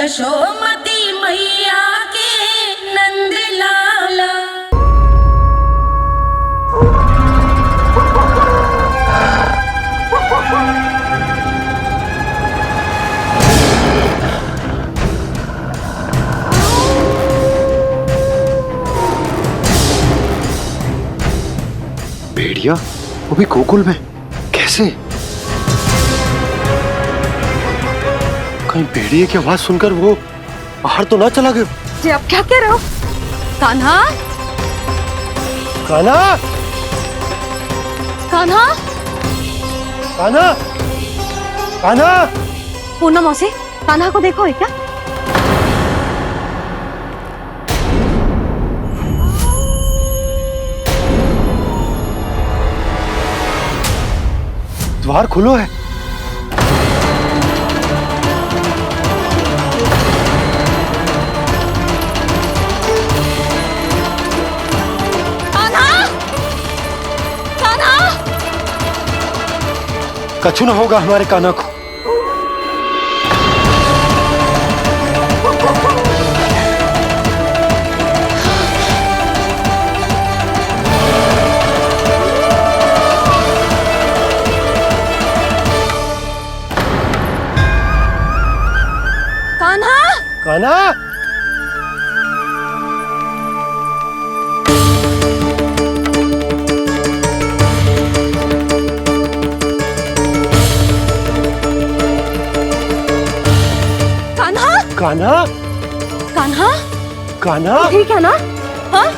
यशोमती मैया के नंद लाला। भेड़िया वो भी गोकुल में कैसे? कहीं भेड़िए की आवाज सुनकर वो बाहर तो ना चला गया? जी आप क्या कह रहे हो? कान्हा, कान्हा, कान्हा, कान्हा, कान्हा। पूनम मौसी, कान्हा को देखो है क्या? द्वार खुलो है। कछु ना होगा हमारे कान्हा को। कान्हा, कान्हा, कान्हा, कान्हा, कान्हा। ठीक है ना? हाँ?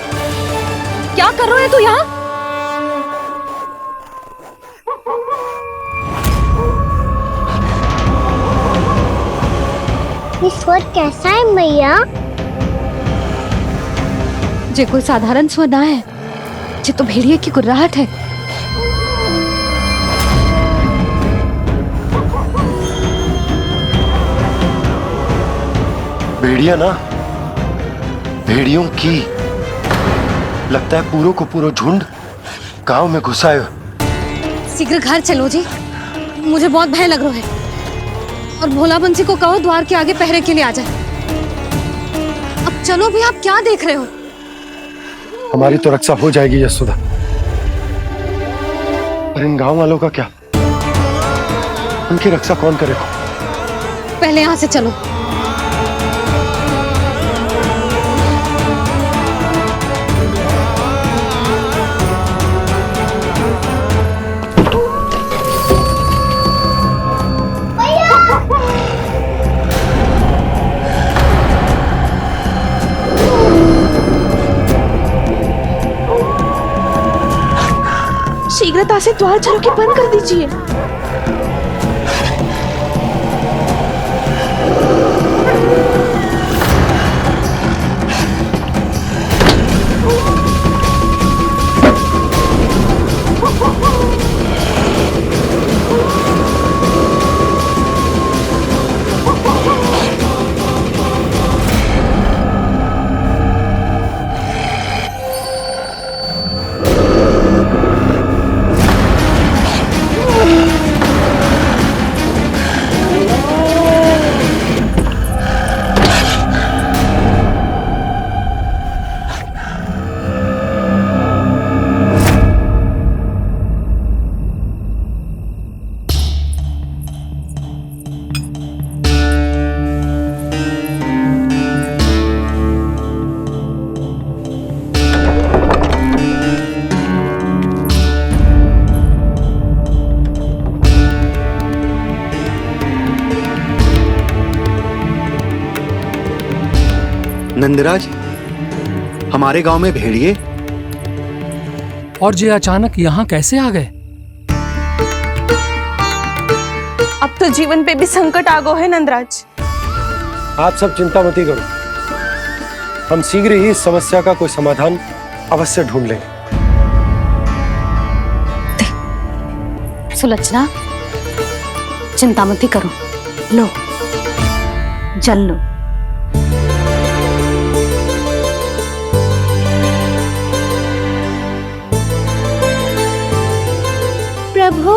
क्या कर रहे हो तू यहाँ? ये स्वर कैसा है मैया? जे कोई साधारण स्वर ना है, जे तो भेड़िए की गुर्राहट है। भेड़िया ना, भेड़ियों की लगता है पूरो को पूरो झुंड गांव में घुसा है। शीघ्र घर चलो जी, मुझे बहुत भय लग रहा है। और भोला बंसी को कहो द्वार के आगे पहरे के लिए आ जाए। अब चलो भी, आप क्या देख रहे हो? हमारी तो रक्षा हो जाएगी यशोदा, पर इन गांव वालों का क्या? उनकी रक्षा कौन करेगा? पहले यहाँ से चलो। शीघ्रता से द्वार चलो के बंद कर दीजिए। नंदराज, हमारे गांव में भेड़िए और ये अचानक यहाँ कैसे आ गए? अब तो जीवन पे भी संकट आ गो है नंदराज। आप सब चिंता मत करो, हम शीघ्र ही इस समस्या का कोई समाधान अवश्य ढूंढ लेंगे। सुलक्षणा, चिंता मत करो, लो जल लो। प्रभु,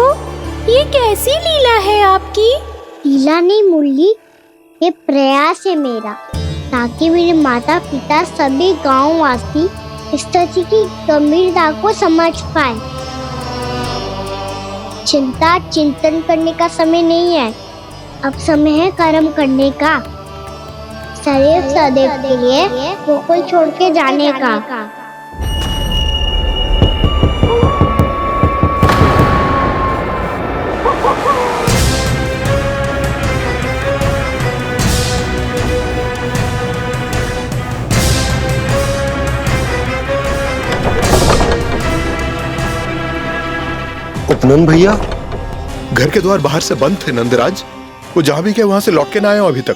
ये कैसी लीला है आपकी? लीला नहीं मुरली, ये प्रयास है मेरा, ताकि मेरे माता पिता सभी गांव वासी इस स्थिति की गंभीरता को समझ पाए। चिंता चिंतन करने का समय नहीं है, अब समय है कर्म करने का, सदैव सदैव के लिए गोकुल छोड़ के जाने का। उपनंद भैया, घर के द्वार बाहर से बंद थे नंदराज। वो जहां भी गए वहां से लौट के ना आए हो अभी तक।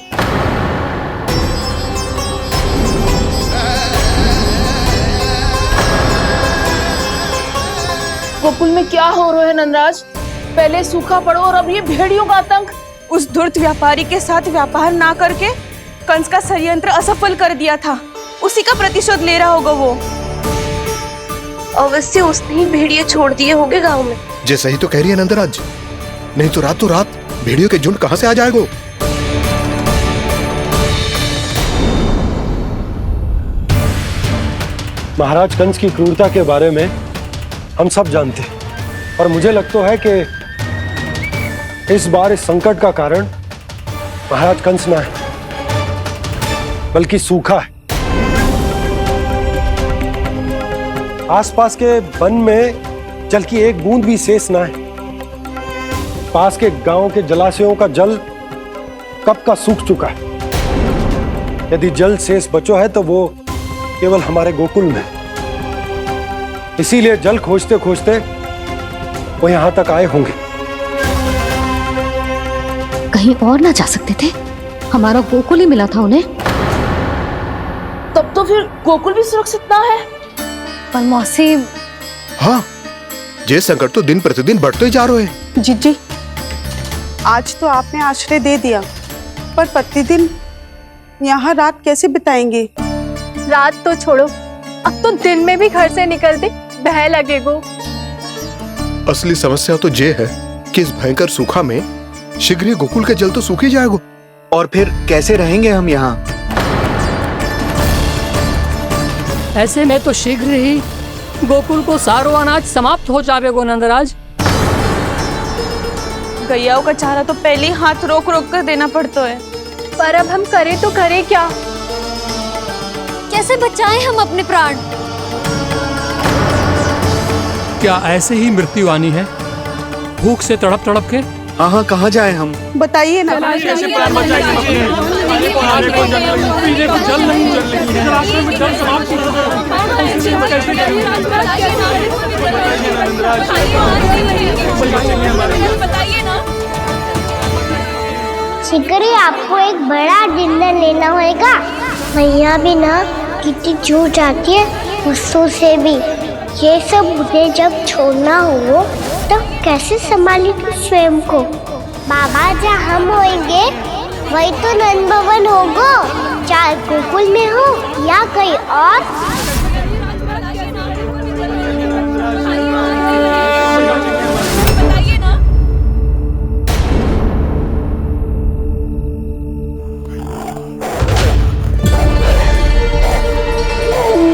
गोकुल में क्या हो रहा है नंदराज? पहले सूखा पड़ो और अब ये भेड़ियों का आतंक। उस धूर्त व्यापारी के साथ व्यापार ना करके कंस का षड्यंत्र असफल कर दिया था, उसी का प्रतिशोध ले रहा होगा वो। अवश्य उसने ही भेड़िए छोड़ दिए होंगे गांव में। जैसा ही तो कह रही है नंदराज, नहीं तो रातों रात भेड़ियों के झुंड कहां से आ जाएगा? महाराज कंस की क्रूरता के बारे में हम सब जानते हैं, और मुझे लगता है कि इस बार इस संकट का कारण महाराज कंस ना है, बल्कि सूखा है। आसपास के वन में जल की एक बूंद भी शेष ना है। पास के गांव के जलाशयों का जल कब का सूख चुका है। यदि जल शेष बचो है तो वो केवल हमारे गोकुल में। इसीलिए जल खोजते खोजते वो यहां तक आए होंगे। कहीं और ना जा सकते थे? हमारा गोकुल ही मिला था उन्हें। तब तो फिर गोकुल भी सुरक्षित ना है। पर मौसी, हाँ, ये संकट तो दिन प्रतिदिन बढ़ते ही जा रहे हैं। जीजी, आज तो आपने आश्रय दे दिया, पर प्रतिदिन यहाँ रात कैसे बिताएंगे? रात तो छोड़ो, अब तो दिन में भी घर से निकलते भय लगेगो। असली समस्या तो ये है कि इस भयंकर सूखा में शीघ्र ही गोकुल के जल तो सूख ही जाएगा। और फिर कैसे रहेंगे हम यहाँ? ऐसे में तो शीघ्र ही गोकुल को सारो अनाज समाप्त हो जाएगो नंदराज। गैयाओं का चारा तो पहले ही हाथ रोक रोक कर देना पड़ता है, पर अब हम करें तो करें क्या? कैसे बचाएं हम अपने प्राण? क्या ऐसे ही मृत्यु आनी है, भूख से तड़प तड़प के? हाँ हाँ, कहाँ जाए हम? बताइए ना। शीघ्र ही आपको एक बड़ा डिनर लेना होगा। मैया भी ना कितनी जूझ आती है गुस्सों से भी। ये सब मुझे जब छोड़ना हो तो कैसे संभाली तू स्वयं को? बाबा जहाँ हम होंगे वही तो नंद भवन होगा, चाहे गोकुल में हो या कहीं और।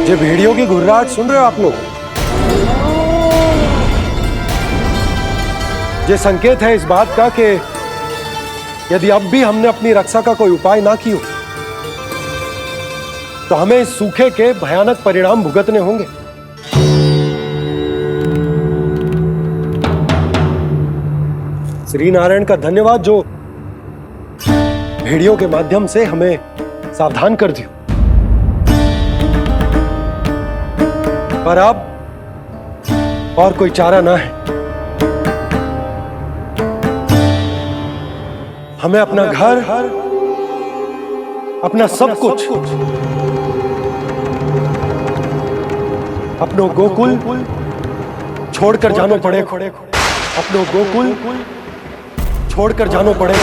ये भेड़ियों की घुर्राहट सुन रहे हो आप लोग? ये संकेत है इस बात का कि यदि अब भी हमने अपनी रक्षा का कोई उपाय ना किया तो हमें इस सूखे के भयानक परिणाम भुगतने होंगे। श्री नारायण का धन्यवाद जो भेड़ियों के माध्यम से हमें सावधान कर दिया। पर अब और कोई चारा ना है। हमें अपना घर, अपना सब कुछ, अपनो गोकुल छोड़कर जानो पड़े। अपनो गोकुल छोड़कर जानो पड़े।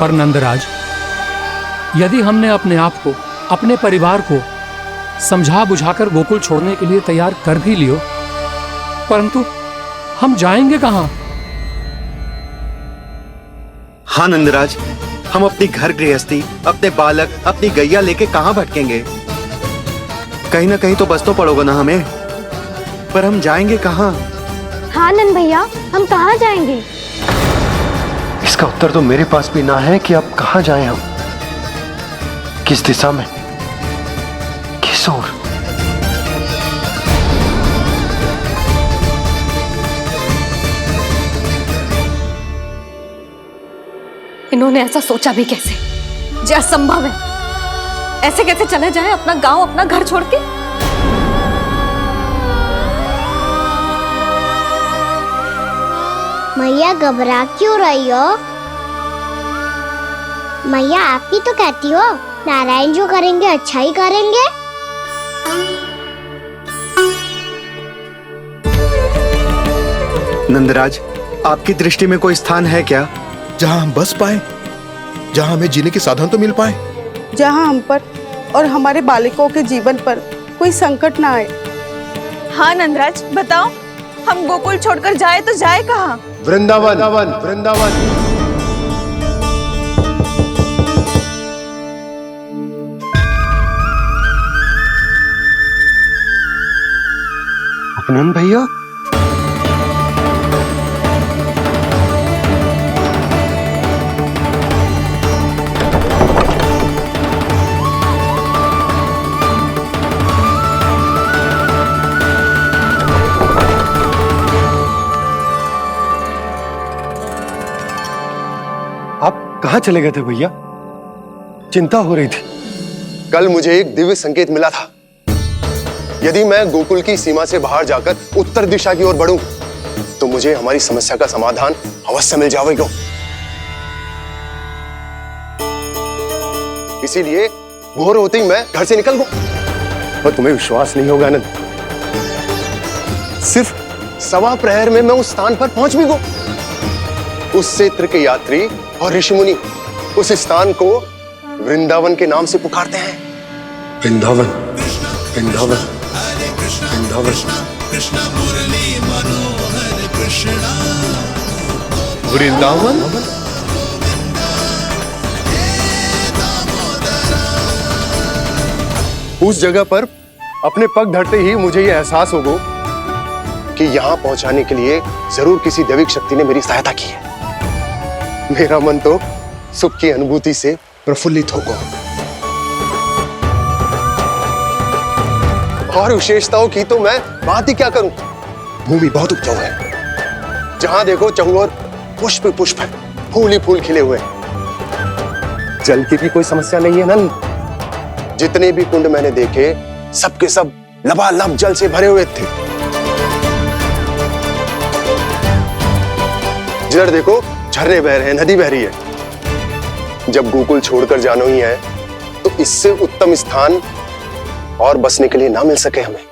पर नंदराज, यदि हमने अपने आप को, अपने परिवार को समझा बुझाकर गोकुल छोड़ने के लिए तैयार कर भी लियो, परंतु हम जाएंगे कहां? हाँ नंदराज, हम अपनी घर गृहस्थी, अपने बालक, अपनी गैया लेके कहाँ भटकेंगे? कहीं ना कहीं तो बस तो पड़ोगा ना हमें, पर हम जाएंगे कहाँ? हाँ नंद भैया, हम कहाँ जाएंगे? इसका उत्तर तो मेरे पास भी ना है कि अब कहां जाएं हम, किस दिशा में, किस ओर। इन्होंने ऐसा सोचा भी कैसे? जो असंभव है। ऐसे कैसे चले जाएं अपना गांव, अपना घर छोड़ के? मैया घबरा क्यों रही हो? मैया आप ही तो कहती हो नारायण जो करेंगे अच्छा ही करेंगे। नंदराज, आपकी दृष्टि में कोई स्थान है क्या जहां हम बस पाए, जहां हमें जीने के साधन तो मिल पाए, जहाँ हम पर और हमारे बालकों के जीवन पर कोई संकट ना आए। हाँ नंदराज, बताओ, हम गोकुल छोड़कर जाए तो जाए कहाँ? वृंदावन, वृंदावन। अपनन भैया, आप कहाँ चले गए थे भैया? चिंता हो रही थी। कल मुझे एक दिव्य संकेत मिला था। यदि मैं गोकुल की सीमा से बाहर जाकर उत्तर दिशा की ओर बढ़ूं, तो मुझे हमारी समस्या का समाधान अवश्य मिल जाएगा। इसीलिए भोर होते ही मैं घर से निकल गया। और तुम्हें विश्वास नहीं होगा आनंद, सिर्फ 1.25 प्रहर में मैं उस स्थान पर पहुंच भी गया। उस क्षेत्र के यात्री और ऋषिमुनि उस स्थान को वृंदावन के नाम से पुकारते हैं। वृंदावन, वृंदावन, वृंदावन। वृंदावन। उस जगह पर अपने पग धरते ही मुझे यह एहसास होगा कि यहां पहुंचाने के लिए जरूर किसी दैविक शक्ति ने मेरी सहायता की है। मेरा मन तो सुख की अनुभूति से प्रफुल्लित हो गया। और विशेषताओं की तो मैं बात ही क्या करूं। भूमि बहुत उपजाऊ है, जहां देखो चहुओर पुष्प पुष्प है, फूल ही फूल खिले हुए हैं। जल की भी कोई समस्या नहीं है नंद। जितने भी कुंड मैंने देखे, सबके सब लबालब जल से भरे हुए थे। जिधर देखो झरने बह रहे हैं, नदी बह रही है। जब गोकुल छोड़कर जाना ही है, तो इससे उत्तम स्थान और बसने के लिए ना मिल सके हमें।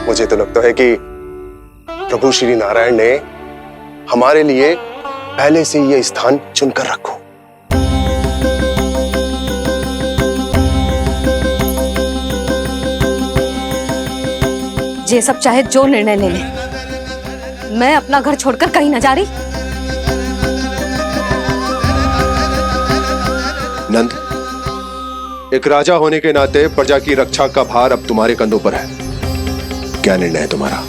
मुझे तो लगता है कि प्रभु श्री नारायण ने हमारे लिए पहले से यह स्थान चुनकर रखो। ये सब चाहे जो निर्णय ले ले, मैं अपना घर छोड़कर कहीं न जा रही। नंद, एक राजा होने के नाते प्रजा की रक्षा का भार अब तुम्हारे कंधों पर है। क्या निर्णय है तुम्हारा?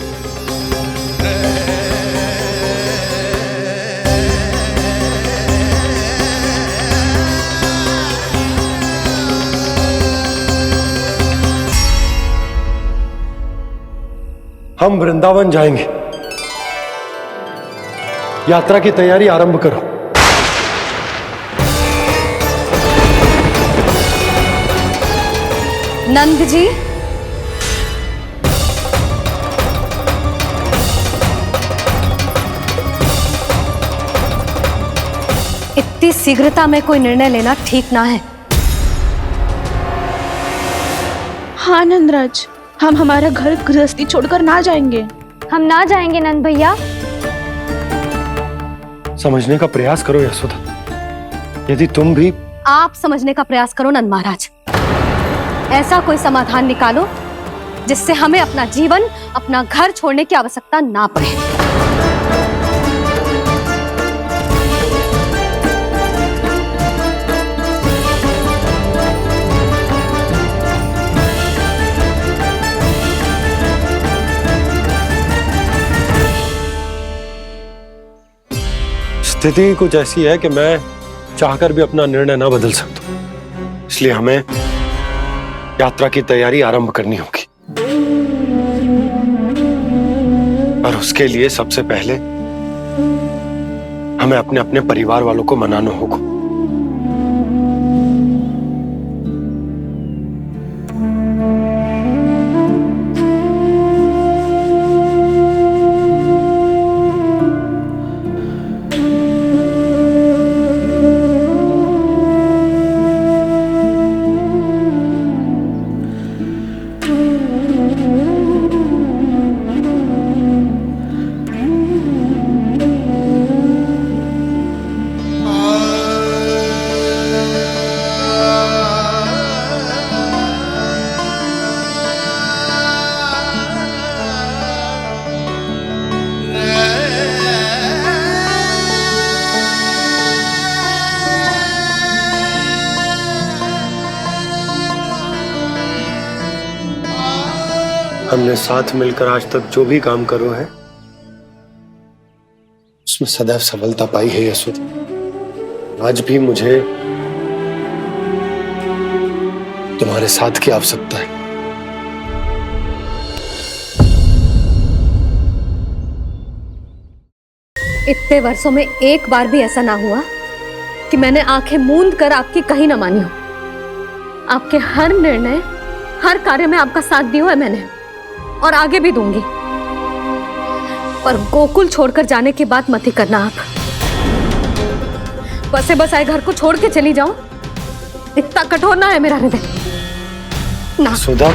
हम वृंदावन जाएंगे। यात्रा की तैयारी आरंभ करो। नंद जी, इतनी शीघ्रता में कोई निर्णय लेना ठीक ना है। हाँ नंदराज, हम हमारा घर गृहस्थी छोड़कर ना जाएंगे। हम ना जाएंगे नंद भैया। समझने का प्रयास करो यशोदा। यदि तुम भी आप समझने का प्रयास करो नंद महाराज। ऐसा कोई समाधान निकालो जिससे हमें अपना जीवन, अपना घर छोड़ने की आवश्यकता ना पड़े। स्थिति कुछ ऐसी है कि मैं चाहकर भी अपना निर्णय ना बदल सकता, इसलिए हमें यात्रा की तैयारी आरंभ करनी होगी। और उसके लिए सबसे पहले हमें अपने अपने परिवार वालों को मनाना होगा। हमने साथ मिलकर आज तक जो भी काम करो है उसमें सदैव सफलता पाई है यशोदा। आज भी मुझे तुम्हारे साथ की आवश्यकता है। इतने वर्षों में एक बार भी ऐसा ना हुआ कि मैंने आंखें मूंद कर आपकी कहीं ना मानी हो। आपके हर निर्णय, हर कार्य में आपका साथ दिया है मैंने, और आगे भी दूंगी। पर गोकुल छोड़कर जाने की बात मत ही करना आप। बसे बसाए घर को छोड़ के चली जाऊं, इतना कठोर ना है मेरा हृदय ना। यशोदा,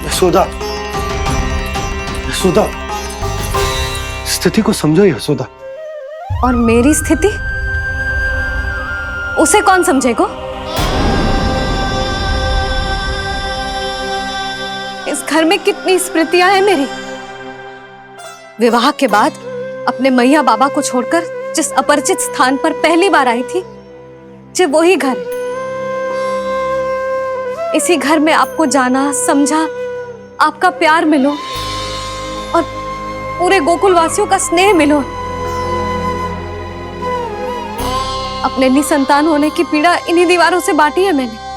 यशोदा, यशोदा, स्थिति को समझो यशोदा। और मेरी स्थिति उसे कौन समझेगा? इस घर में कितनी स्मृतियां हैं मेरी। विवाह के बाद अपने मैया बाबा को छोड़कर जिस अपरिचित स्थान पर पहली बार आई थी, जो वही घर। इसी घर में आपको जाना, समझा, आपका प्यार मिलो और पूरे गोकुल वासियों का स्नेह मिलो। अपने निसंतान होने की पीड़ा इन्हीं दीवारों से बांटी है मैंने।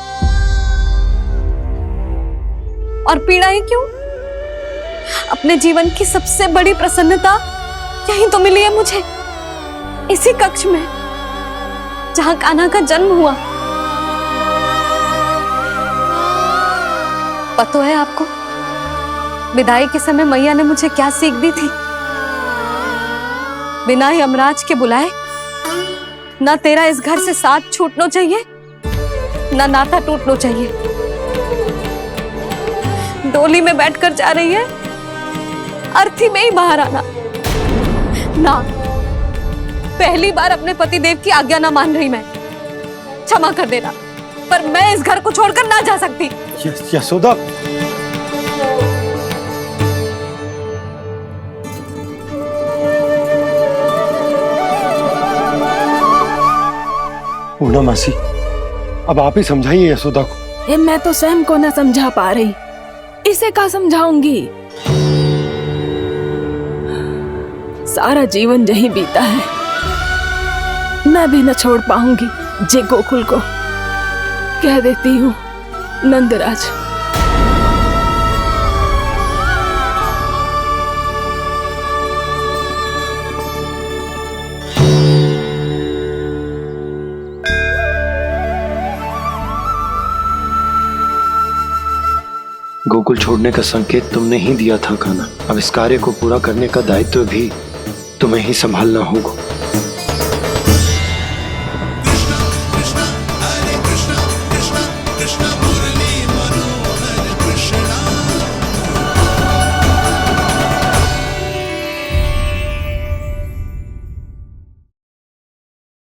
और पीड़ा ही क्यों? अपने जीवन की सबसे बड़ी प्रसन्नता यहीं तो मिली है मुझे, इसी कक्ष में जहां कान्हा का जन्म हुआ। पता है आपको विदाई के समय मैया ने मुझे क्या सीख दी थी? बिना यमराज के बुलाए ना तेरा इस घर से साथ छूटना चाहिए, ना नाता टूटना चाहिए। डोली में बैठकर जा रही है, अर्थी में ही बाहर आना ना। पहली बार अपने पतिदेव की आज्ञा ना मान रही मैं, क्षमा कर देना, पर मैं इस घर को छोड़कर ना जा सकती। यशोदा, पूर्णा मासी, अब आप ही समझाइए यशोदा को। ये मैं तो स्वयं को न समझा पा रही, इसे क्या समझाऊंगी? सारा जीवन यही बीता है, मैं भी न छोड़ पाऊंगी जे गोकुल को। कह देती हूँ नंदराज। गोकुल छोड़ने का संकेत तुमने ही दिया था कान्हा। अब इस कार्य को पूरा करने का दायित्व भी तुम्हें ही संभालना होगा।